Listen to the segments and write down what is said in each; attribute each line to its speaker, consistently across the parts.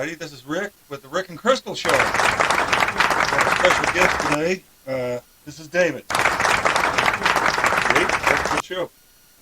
Speaker 1: everybody. This is Rick with the Rick and Crystal Show. We have a special guest today. This is David. Dave, welcome to the show.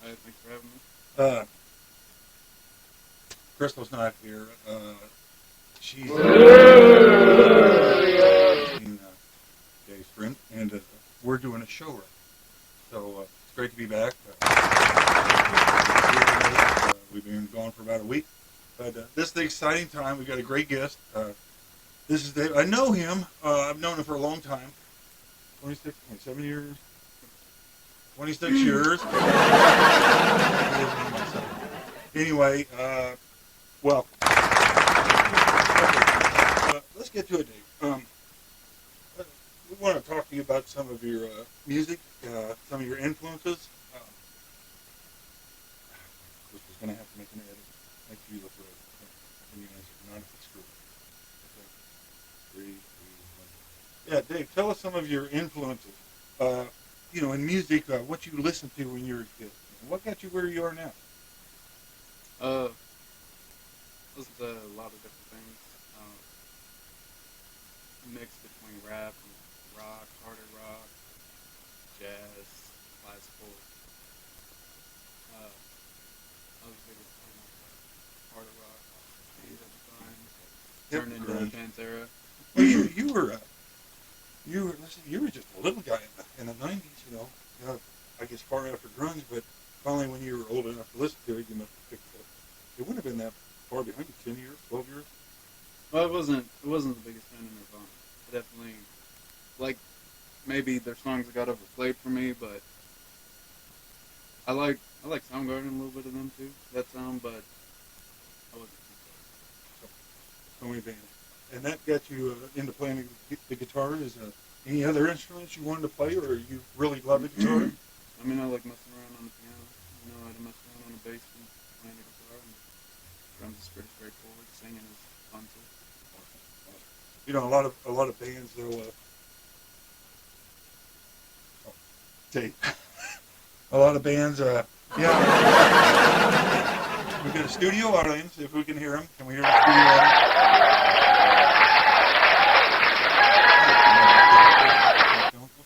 Speaker 2: Thanks for having me.
Speaker 1: Crystal's not here. She's Dave's friend, and we're doing a show right. So it's great to be back. We've been gone for about a week. But this is the exciting time. We've got a great guest. This is Dave. I know him. I've known him for a long time. 26, 27 years. 26 years. Anyway, well, let's get to it, Dave. We want to talk to you about some of your music, some of your influences. Which is going to have to make an edit. Make sure you look right. When you answer, not if it's screwed. Okay. 3, 2, 1. Yeah, Dave, tell us some of your influences. In music, what you listened to when you were a kid. What got you where you are now?
Speaker 2: Listen to a lot of different things. Mix between rap and rock, harder rock, jazz, classical. I was a big fan of harder rock at the time. Turned into Pantera.
Speaker 1: Well, you were just a little guy in the 90s, I guess far after grunge, but finally when you were old enough to listen to it, you must have picked it up. It wouldn't have been that far behind you, 10 years, 12 years?
Speaker 2: Well, it wasn't the biggest fan of Nirvana. Definitely, maybe their songs got overplayed for me, but I like Soundgarden, a little bit of them too, that sound, but I wasn't too close.
Speaker 1: So many bands. And that got you into playing the guitar? Is any other instruments you wanted to play, or you really love the guitar?
Speaker 2: I mean, I like messing around on the piano. I had to mess around on the bass and playing the guitar, and drums is pretty straightforward. Singing is fun too.
Speaker 1: Awesome. A lot of bands though. Tape. A lot of bands. Yeah. We've got a studio audience. If we can hear them, can we hear the studio audience?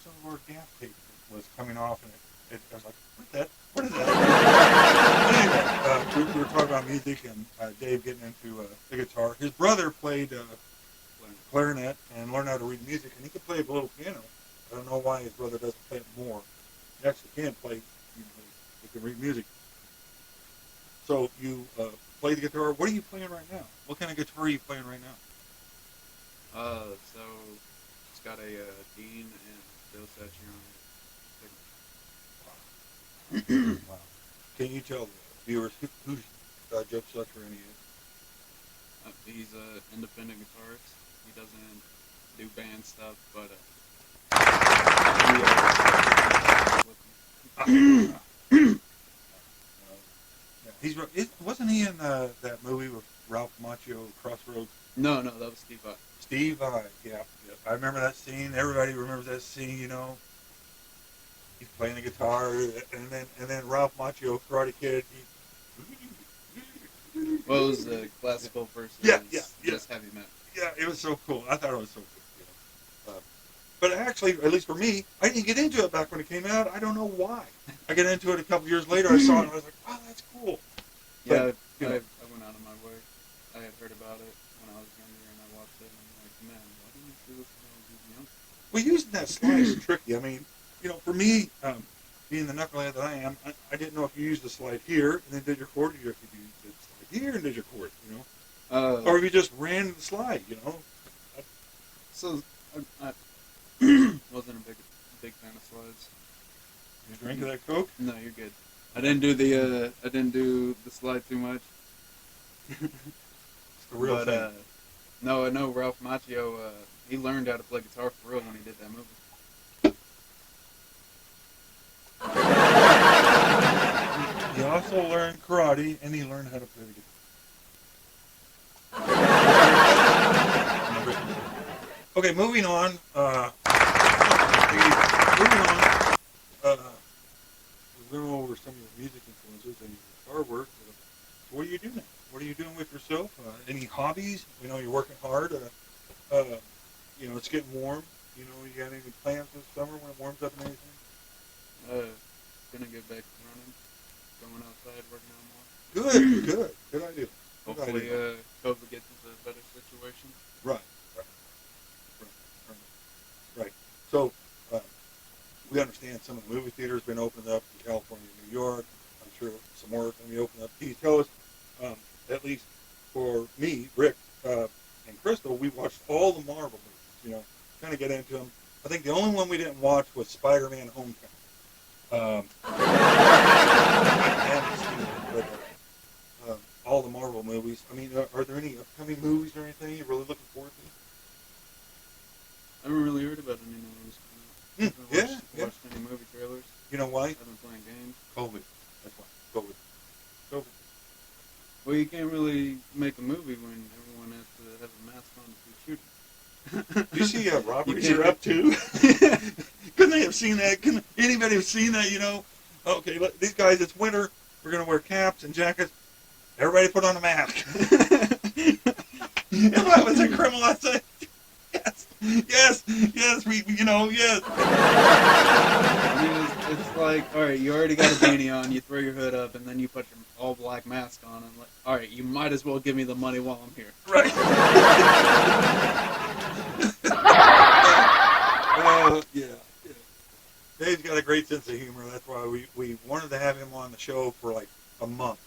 Speaker 1: Some of our gas tape was coming off, and I was like, what is that? Anyway, we were talking about music, and Dave getting into the guitar. His brother played clarinet and learned how to read music, and he could play a little piano. I don't know why his brother doesn't play it more. He actually can play, he can read music. So you play the guitar. What are you playing right now? What kind of guitar are you playing right now?
Speaker 2: So it's got a Dean and Bill Satcher on it.
Speaker 1: Wow. Can you tell the viewers who's Joe Sutter and he is?
Speaker 2: He's an independent guitarist. He doesn't do band stuff, but
Speaker 1: wasn't he in that movie with Ralph Macchio, Crossroads?
Speaker 2: No, that was Steve Vai.
Speaker 1: Steve Vai, yeah. I remember that scene. Everybody remembers that scene. He's playing the guitar, and then Ralph Macchio, Karate Kid.
Speaker 2: Well, it was classical versus just heavy metal.
Speaker 1: Yeah, it was so cool. I thought it was so cool. But actually, at least for me, I didn't get into it back when it came out. I don't know why. I got into it a couple years later. I saw it, and I was like, wow, that's cool.
Speaker 2: But, I went out of my way. I had heard about it when I was younger, and I watched it, and I'm like, man, why didn't you do this when I was young?
Speaker 1: Well, using that slide is tricky. I mean, for me, being the knucklehead that I am, I didn't know if you used the slide here and then did your chord, or if you did the slide here and did your chord, or if you just ran the slide,
Speaker 2: So I wasn't a big fan of slides.
Speaker 1: You drink of that Coke?
Speaker 2: No, you're good. I didn't do the slide too much.
Speaker 1: It's the real thing.
Speaker 2: No, I know Ralph Macchio. He learned how to play guitar for real when he did that movie.
Speaker 1: He also learned karate, and he learned how to play the guitar. Okay, moving on. We went over some of your music influences and your guitar work. So what do you do now? what are you doing with yourself? Any hobbies? We know you're working hard. Uh, it's getting warm. You got any plans this summer when it warms up and everything?
Speaker 2: Gonna get back to running, going outside, working out more.
Speaker 1: Good idea.
Speaker 2: Hopefully, COVID gets into a better situation.
Speaker 1: Right, right, right, right. Right. So, uh, we understand some of the movie theaters have been opened up in California and New York. I'm sure some more are going to be opened up. Can you tell us, at least for me, Rick, and Crystal, we watched all the Marvel movies, kind of get into them. I think the only one we didn't watch was Spider-Man Homecoming. I haven't seen it, but all the Marvel movies. I mean, are there any upcoming movies or anything you're really looking forward to?
Speaker 2: I haven't really heard about any new movies coming out. I haven't watched any movie trailers.
Speaker 1: You know why?
Speaker 2: I haven't playing games.
Speaker 1: COVID. That's why. COVID.
Speaker 2: Well, you can't really make a movie when everyone has to have a mask on to be shooting.
Speaker 1: You see robberies are up too? Couldn't they have seen that? Couldn't anybody have seen that, Okay, look, these guys, it's winter. We're going to wear caps and jackets. Everybody put on a mask. If I was a criminal, I'd say, yes, yes.
Speaker 2: I mean, it's like, all right, you already got a beanie on, you throw your hood up, and then you put your all-black mask on, and like, all right, you might as well give me the money while I'm here.
Speaker 1: Right. Yeah. Dave's got a great sense of humor. That's why we wanted to have him on the show for like a month,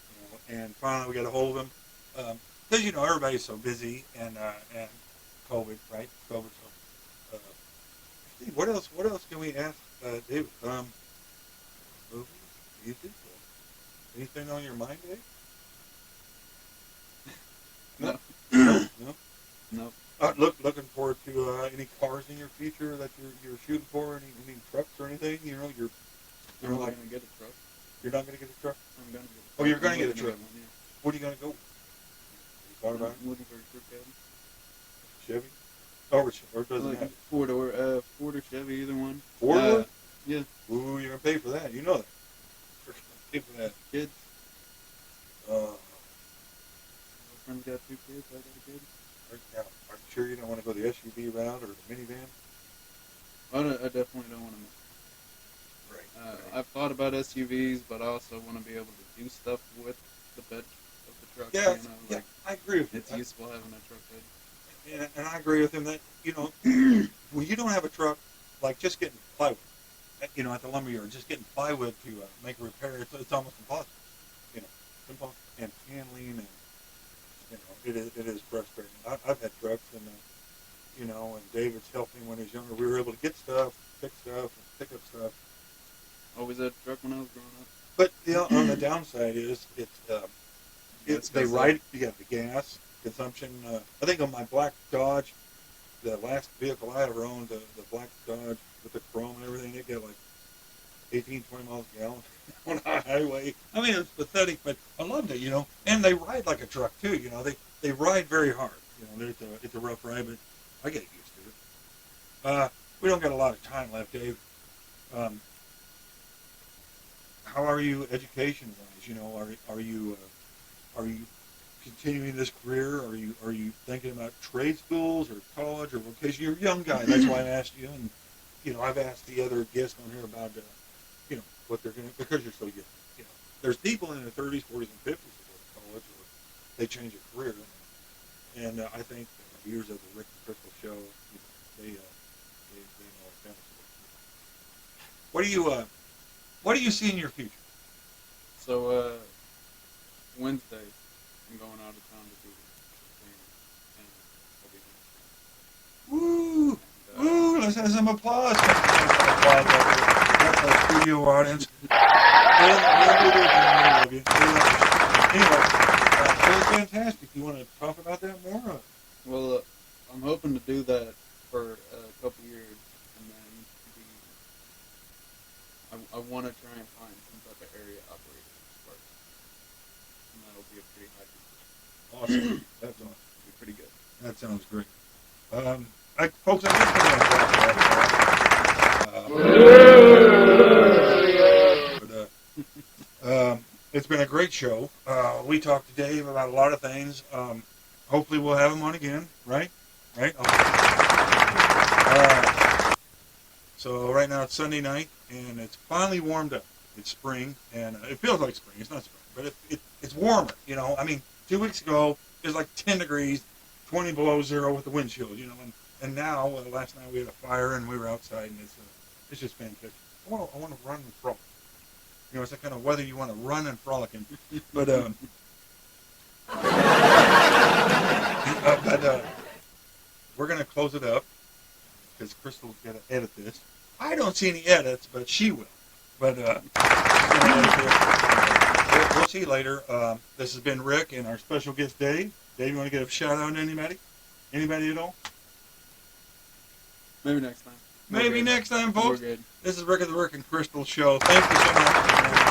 Speaker 1: and finally we got a hold of him. Because everybody's so busy and COVID, right? COVID. So, Steve, what else can we ask David? Movies, music, anything on your mind, Dave? No.
Speaker 2: Nope.
Speaker 1: Looking forward to any cars in your future that you're shooting for? Any trucks or anything? You're
Speaker 2: I'm not
Speaker 1: like,
Speaker 2: gonna get a truck.
Speaker 1: You're not gonna get a truck?
Speaker 2: I'm gonna get a truck.
Speaker 1: Oh, you're gonna get a truck.
Speaker 2: One, yeah.
Speaker 1: What are you gonna go with? You thought about it?
Speaker 2: I'm looking for a crew cab.
Speaker 1: Chevy? Or doesn't
Speaker 2: Like
Speaker 1: matter?
Speaker 2: Ford or Chevy, either one.
Speaker 1: Ford?
Speaker 2: Yeah.
Speaker 1: Ooh, you're gonna pay for that. You know that. You're gonna pay for that.
Speaker 2: Kids.
Speaker 1: Uh,
Speaker 2: My friend's got 2 kids. I got a kid.
Speaker 1: are you sure you don't want to go the SUV route or the minivan?
Speaker 2: I definitely don't want to.
Speaker 1: Right.
Speaker 2: I've thought about SUVs, but I also want to be able to do stuff with the bed of the truck.
Speaker 1: Yeah, I agree with you.
Speaker 2: It's useful having a truck bed.
Speaker 1: And I agree with him that, when you don't have a truck, like just getting plywood, at the lumberyard, just getting plywood to make a repair, it's almost impossible. It's impossible. And handling and, it is frustrating. I've had trucks and, and David's helped me when he was younger. We were able to get stuff, fix stuff, and pick up stuff.
Speaker 2: Always had a truck when I was growing up.
Speaker 1: But on the downside is they ride. You got the gas consumption. I think on my black Dodge, the last vehicle I ever owned, the black Dodge with the chrome and everything, it got like 18, 20 miles a gallon on a highway. I mean, it's pathetic, but I loved it, And they ride like a truck too, They ride very hard. It's a rough ride, but I get used to it. We don't got a lot of time left, Dave. How are you education-wise? Are you continuing this career? Are you thinking about trade schools or college or vocation? You're a young guy. That's why I asked you. And I've asked the other guests on here about what they're going to, because you're so young. There's people in their 30s, 40s, and 50s that go to college or they change a career. And I think years of the Rick and Crystal show, they know what benefits. What do you see in your future?
Speaker 2: So Wednesday, I'm going out of town to do the thing, and I'll be home.
Speaker 1: Woo! Let's have some applause. That's our studio audience. Anyway, so it's fantastic. You want to talk about that more?
Speaker 2: Well, I'm hoping to do that for a couple years, and then I want to try and find some type of area operator first, and that'll be a pretty high position.
Speaker 1: Awesome. That's awesome.
Speaker 2: It'll be pretty good.
Speaker 1: That sounds great. Folks, I just want to It's been a great show. We talked to Dave about a lot of things. Hopefully, we'll have him on again. Right? Right? So right now it's Sunday night, and it's finally warmed up. It's spring, and it feels like spring. It's not spring, but it's warmer. You know, I mean, 2 weeks ago it was like 10 degrees, 20 below zero with the wind chills. You know, and now last night we had a fire and we were outside, and it's just fantastic. I want to run and frolic. You know, it's the kind of weather you want to run and frolic in. But we're gonna close it up because Crystal's gonna edit this. I don't see any edits, but she will. But we'll see you later. This has been Rick and our special guest Dave. Dave, you want to give a shout out to anybody? Anybody at all?
Speaker 2: Maybe next time.
Speaker 1: Maybe next time, folks.
Speaker 2: We're good.
Speaker 1: This is Rick of the Rick and Crystal Show. Thank you so much.